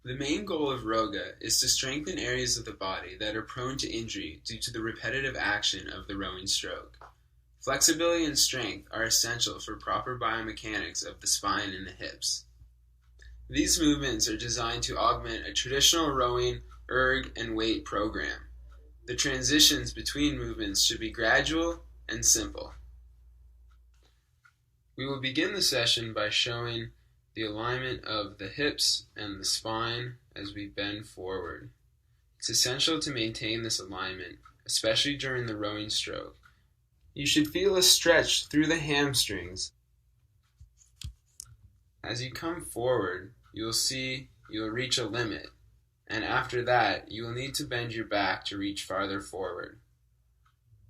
The main goal of ROWGA is to strengthen areas of the body that are prone to injury due to the repetitive action of the rowing stroke. Flexibility and strength are essential for proper biomechanics of the spine and the hips. These movements are designed to augment a traditional rowing, erg, and weight program. The transitions between movements should be gradual and simple. We will begin the session by showing the alignment of the hips and the spine as we bend forward. It's essential to maintain this alignment, especially during the rowing stroke. You should feel a stretch through the hamstrings. As you come forward, you'll reach a limit, and after that, you will need to bend your back to reach farther forward.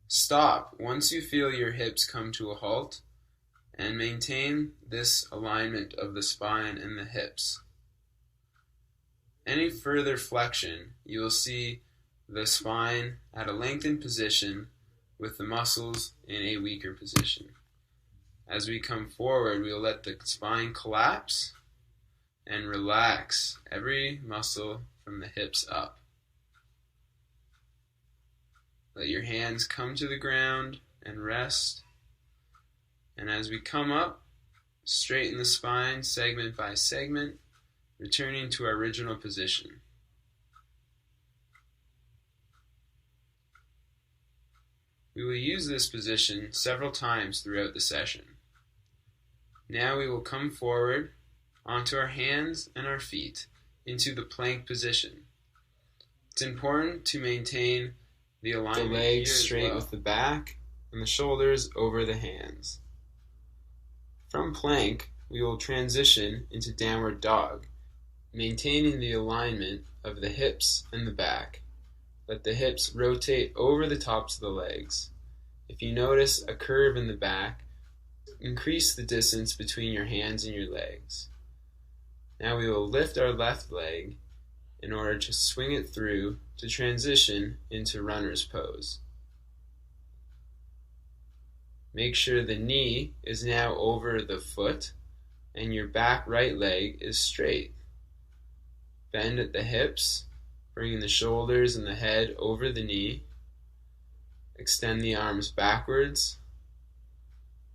Stop once you feel your hips come to a halt, and maintain this alignment of the spine and the hips. Any further flexion, you will see the spine at a lengthened position with the muscles in a weaker position. As we come forward, we will let the spine collapse and relax every muscle from the hips up. Let your hands come to the ground and rest. And as we come up, straighten the spine segment by segment, returning to our original position. We will use this position several times throughout the session. Now we will come forward onto our hands and our feet into the plank position. It's important to maintain the alignment, the legs straight with the back and the shoulders over the hands. From plank, we will transition into downward dog, maintaining the alignment of the hips and the back. Let the hips rotate over the tops of the legs. If you notice a curve in the back, increase the distance between your hands and your legs. Now we will lift our left leg in order to swing it through to transition into runner's pose. Make sure the knee is now over the foot and your back right leg is straight. Bend at the hips, bringing the shoulders and the head over the knee. Extend the arms backwards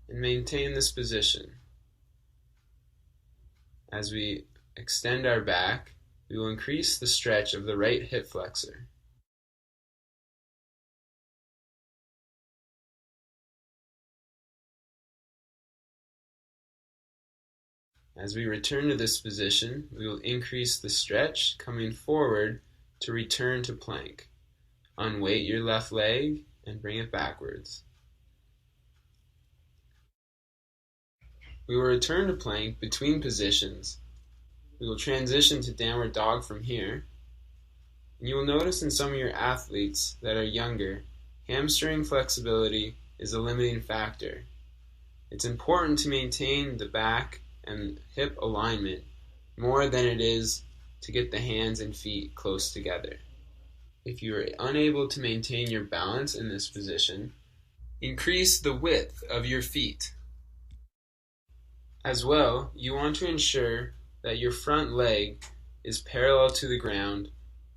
and maintain this position. As we extend our back, we will increase the stretch of the right hip flexor. As we return to this position, we will increase the stretch, coming forward to return to plank. Unweight your left leg and bring it backwards. We will return to plank between positions. We will transition to downward dog from here. And you will notice in some of your athletes that are younger, hamstring flexibility is a limiting factor. It's important to maintain the back and hip alignment more than it is to get the hands and feet close together. If you are unable to maintain your balance in this position, increase the width of your feet. As well, you want to ensure that your front leg is parallel to the ground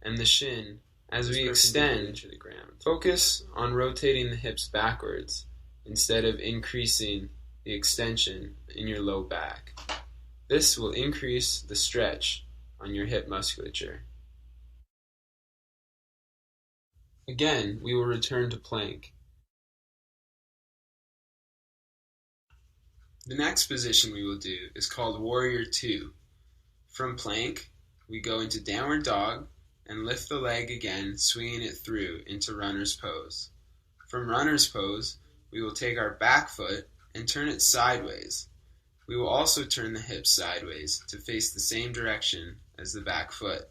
and the shin as we extend to the ground. Focus on rotating the hips backwards instead of increasing the extension in your low back. This will increase the stretch on your hip musculature. Again, we will return to plank. The next position we will do is called Warrior 2. From plank, we go into downward dog and lift the leg again, swinging it through into runner's pose. From runner's pose, we will take our back foot and turn it sideways. We will also turn the hips sideways to face the same direction as the back foot.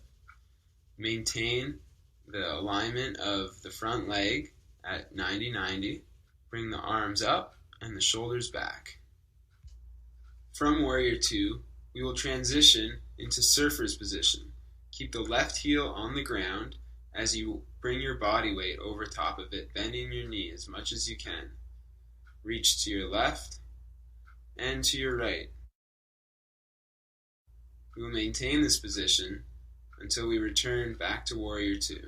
Maintain the alignment of the front leg at 90-90. Bring the arms up and the shoulders back. From Warrior 2, we will transition into surfer's position. Keep the left heel on the ground as you bring your body weight over top of it, bending your knee as much as you can. Reach to your left and to your right. We will maintain this position until we return back to Warrior 2.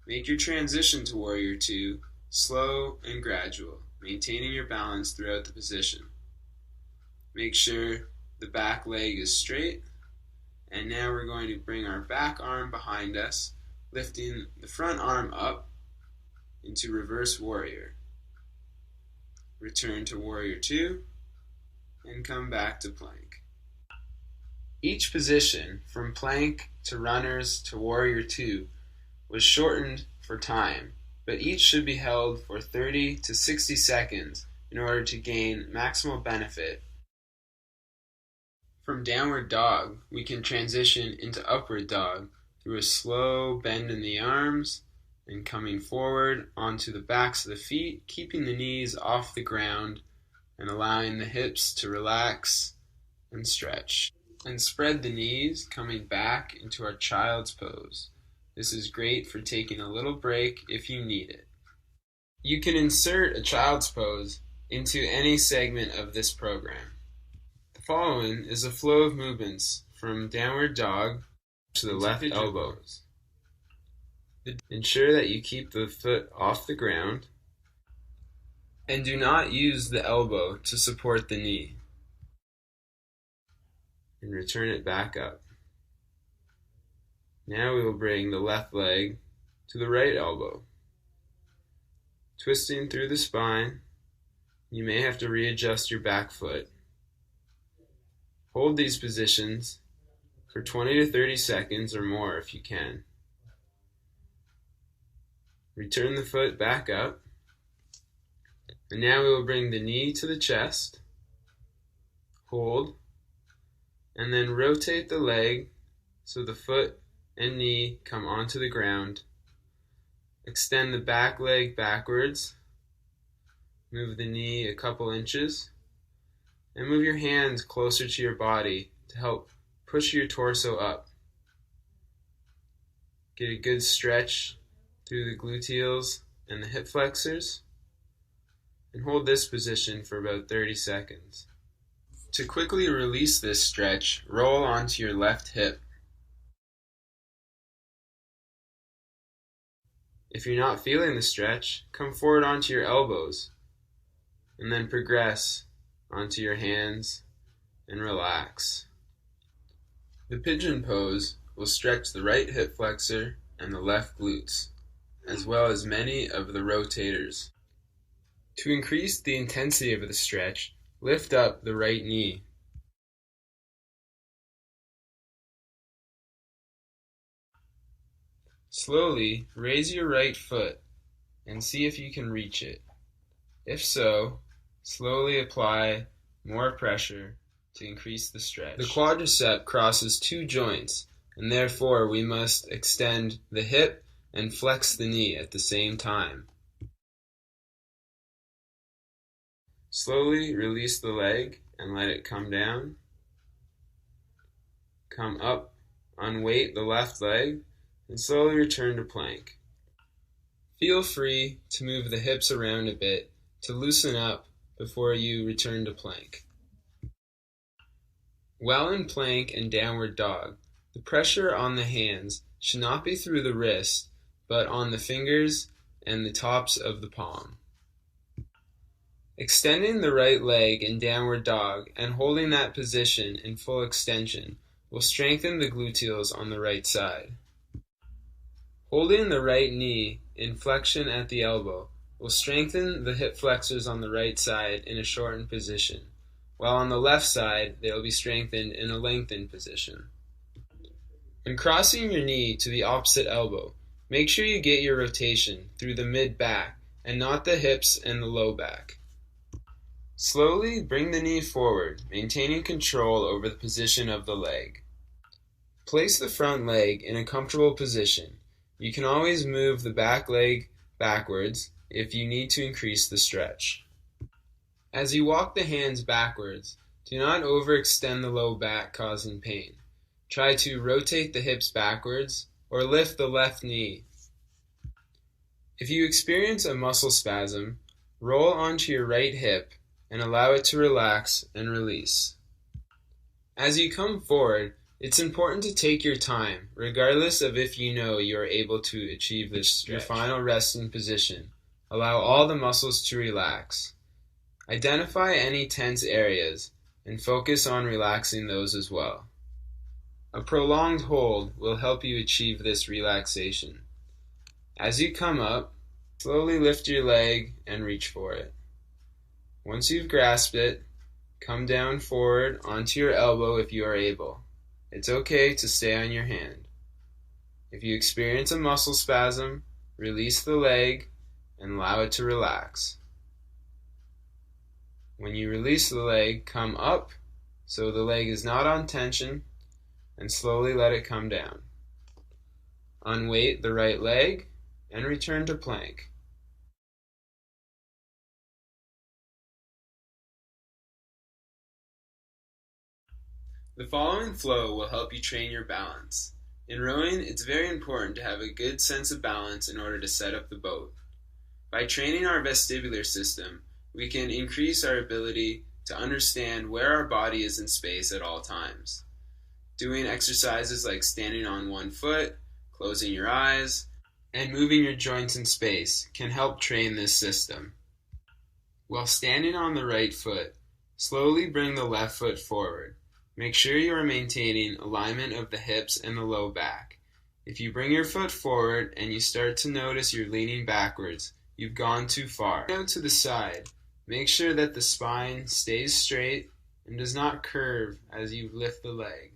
Make your transition to Warrior 2 slow and gradual, maintaining your balance throughout the position. Make sure the back leg is straight, and now we're going to bring our back arm behind us, lifting the front arm up into Reverse Warrior. Return to Warrior 2, and come back to Plank. Each position, from Plank to Runners to Warrior 2, was shortened for time, but each should be held for 30 to 60 seconds in order to gain maximal benefit. From Downward Dog, we can transition into Upward Dog through a slow bend in the arms and coming forward onto the backs of the feet, keeping the knees off the ground and allowing the hips to relax and stretch. And spread the knees, coming back into our child's pose. This is great for taking a little break if you need it. You can insert a child's pose into any segment of this program. The following is a flow of movements from Downward Dog to the left elbow. Ensure that you keep the foot off the ground and do not use the elbow to support the knee. And return it back up. Now we will bring the left leg to the right elbow. Twisting through the spine, you may have to readjust your back foot. Hold these positions for 20 to 30 seconds or more if you can. Return the foot back up. And now we will bring the knee to the chest. Hold. And then rotate the leg so the foot and knee come onto the ground. Extend the back leg backwards. Move the knee a couple inches. And move your hands closer to your body to help push your torso up. Get a good stretch through the gluteals and the hip flexors. And hold this position for about 30 seconds. To quickly release this stretch, roll onto your left hip. If you're not feeling the stretch, come forward onto your elbows and then progress onto your hands and relax. The pigeon pose will stretch the right hip flexor and the left glutes, as well as many of the rotators. To increase the intensity of the stretch, lift up the right knee. Slowly raise your right foot and see if you can reach it. If so, slowly apply more pressure to increase the stretch. The quadricep crosses two joints, and therefore we must extend the hip and flex the knee at the same time. Slowly release the leg and let it come down. Come up, unweight the left leg, and slowly return to plank. Feel free to move the hips around a bit to loosen up before you return to plank. While in plank and downward dog, the pressure on the hands should not be through the wrist, but on the fingers and the tops of the palm. Extending the right leg in downward dog and holding that position in full extension will strengthen the gluteals on the right side. Holding the right knee in flexion at the elbow will strengthen the hip flexors on the right side in a shortened position, while on the left side they will be strengthened in a lengthened position. When crossing your knee to the opposite elbow, make sure you get your rotation through the mid-back and not the hips and the low back. Slowly bring the knee forward, maintaining control over the position of the leg. Place the front leg in a comfortable position. You can always move the back leg backwards if you need to increase the stretch. As you walk the hands backwards, do not overextend the low back causing pain. Try to rotate the hips backwards or lift the left knee. If you experience a muscle spasm, roll onto your right hip and allow it to relax and release. As you come forward, It's important to take your time, regardless of if you know you are able to achieve your final resting position. Allow all the muscles to relax. Identify any tense areas and focus on relaxing those as well. A prolonged hold will help you achieve this relaxation. As you come up, slowly lift your leg and reach for it. Once you've grasped it, come down forward onto your elbow if you are able. It's okay to stay on your hand. If you experience a muscle spasm, release the leg and allow it to relax. When you release the leg, come up so the leg is not on tension and slowly let it come down. Unweight the right leg and return to plank. The following flow will help you train your balance. In rowing, it's very important to have a good sense of balance in order to set up the boat. By training our vestibular system, we can increase our ability to understand where our body is in space at all times. Doing exercises like standing on one foot, closing your eyes, and moving your joints in space can help train this system. While standing on the right foot, slowly bring the left foot forward. Make sure you are maintaining alignment of the hips and the low back. If you bring your foot forward and you start to notice you're leaning backwards, you've gone too far. Go to the side. Make sure that the spine stays straight and does not curve as you lift the leg.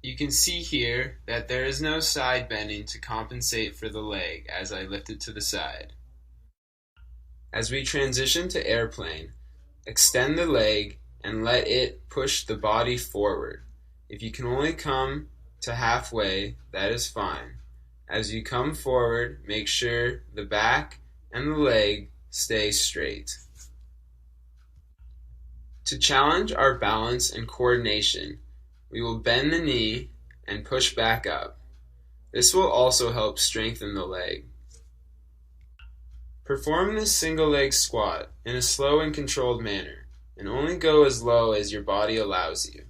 You can see here that there is no side bending to compensate for the leg as I lift it to the side. As we transition to airplane, extend the leg and let it push the body forward. If you can only come to halfway, that is fine. As you come forward, make sure the back and the leg stay straight. To challenge our balance and coordination, we will bend the knee and push back up. This will also help strengthen the leg. Perform this single leg squat in a slow and controlled manner, and only go as low as your body allows you.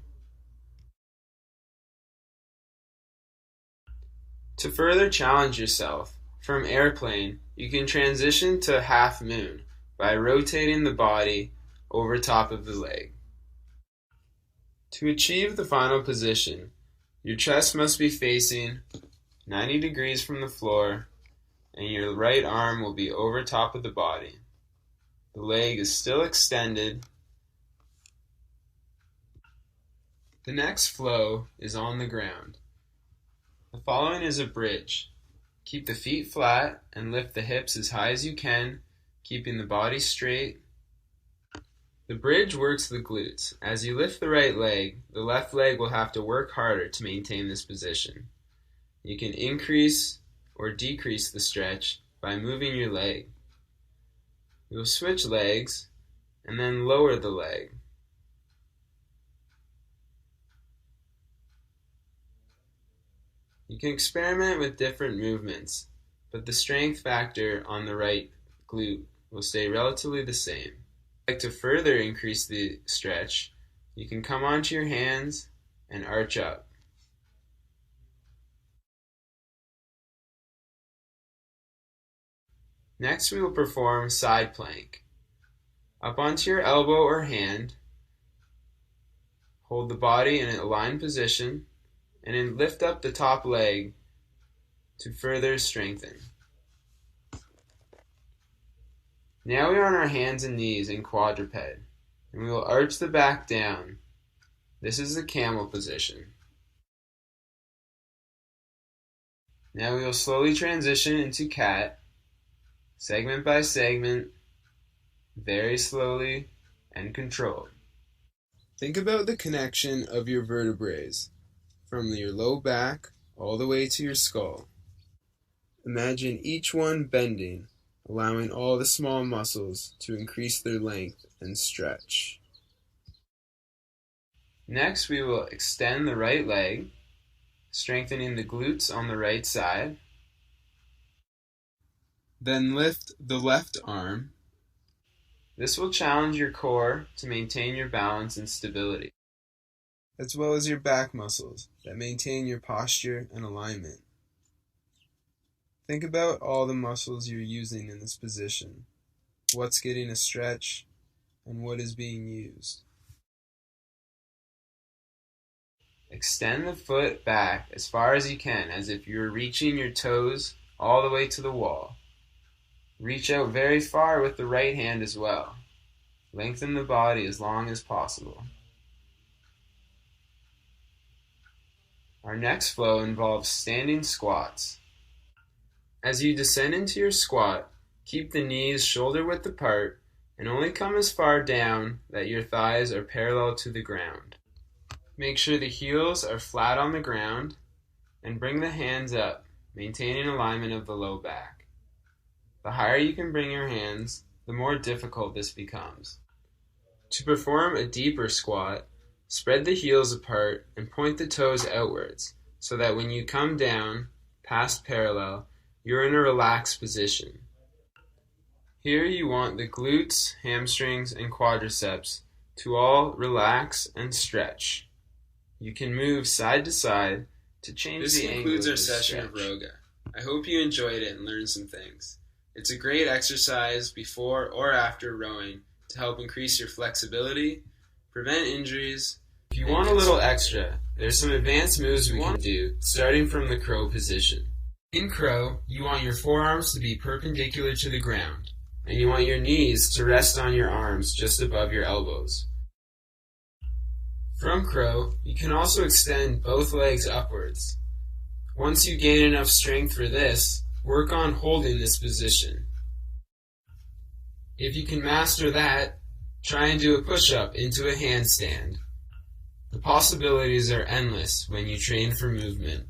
To further challenge yourself, from airplane, you can transition to half moon by rotating the body over top of the leg. To achieve the final position, your chest must be facing 90 degrees from the floor, and your right arm will be over top of the body. The leg is still extended. The next flow is on the ground. The following is a bridge. Keep the feet flat and lift the hips as high as you can, keeping the body straight. The bridge works the glutes. As you lift the right leg, the left leg will have to work harder to maintain this position. You can increase or decrease the stretch by moving your leg. You will switch legs and then lower the leg. You can experiment with different movements, but the strength factor on the right glute will stay relatively the same. If you'd like to further increase the stretch, you can come onto your hands and arch up. Next, we will perform side plank. Up onto your elbow or hand, hold the body in an aligned position, and then lift up the top leg to further strengthen. Now we are on our hands and knees in quadruped, and we will arch the back down. This is the camel position. Now we will slowly transition into cat, segment by segment, very slowly and controlled. Think about the connection of your vertebrae from your low back all the way to your skull. Imagine each one bending, allowing all the small muscles to increase their length and stretch. Next, we will extend the right leg, strengthening the glutes on the right side. Then lift the left arm. This will challenge your core to maintain your balance and stability. as well as your back muscles that maintain your posture and alignment. Think about all the muscles you're using in this position, what's getting a stretch, and what is being used. Extend the foot back as far as you can, as if you were reaching your toes all the way to the wall. Reach out very far with the right hand as well. Lengthen the body as long as possible. Our next flow involves standing squats. As you descend into your squat, keep the knees shoulder-width apart and only come as far down that your thighs are parallel to the ground. Make sure the heels are flat on the ground and bring the hands up, maintaining alignment of the low back. The higher you can bring your hands, the more difficult this becomes. To perform a deeper squat, spread the heels apart and point the toes outwards so that when you come down, past parallel, you're in a relaxed position. Here you want the glutes, hamstrings, and quadriceps to all relax and stretch. You can move side to side to change the angle. This concludes our session of ROWGA. I hope you enjoyed it and learned some things. It's a great exercise before or after rowing to help increase your flexibility, prevent injuries. If you want a little extra, there's some advanced moves we can do, starting from the crow position. In crow, you want your forearms to be perpendicular to the ground, and you want your knees to rest on your arms just above your elbows. From crow, you can also extend both legs upwards. Once you gain enough strength for this, work on holding this position. If you can master that, try and do a push-up into a handstand. The possibilities are endless when you train for movement.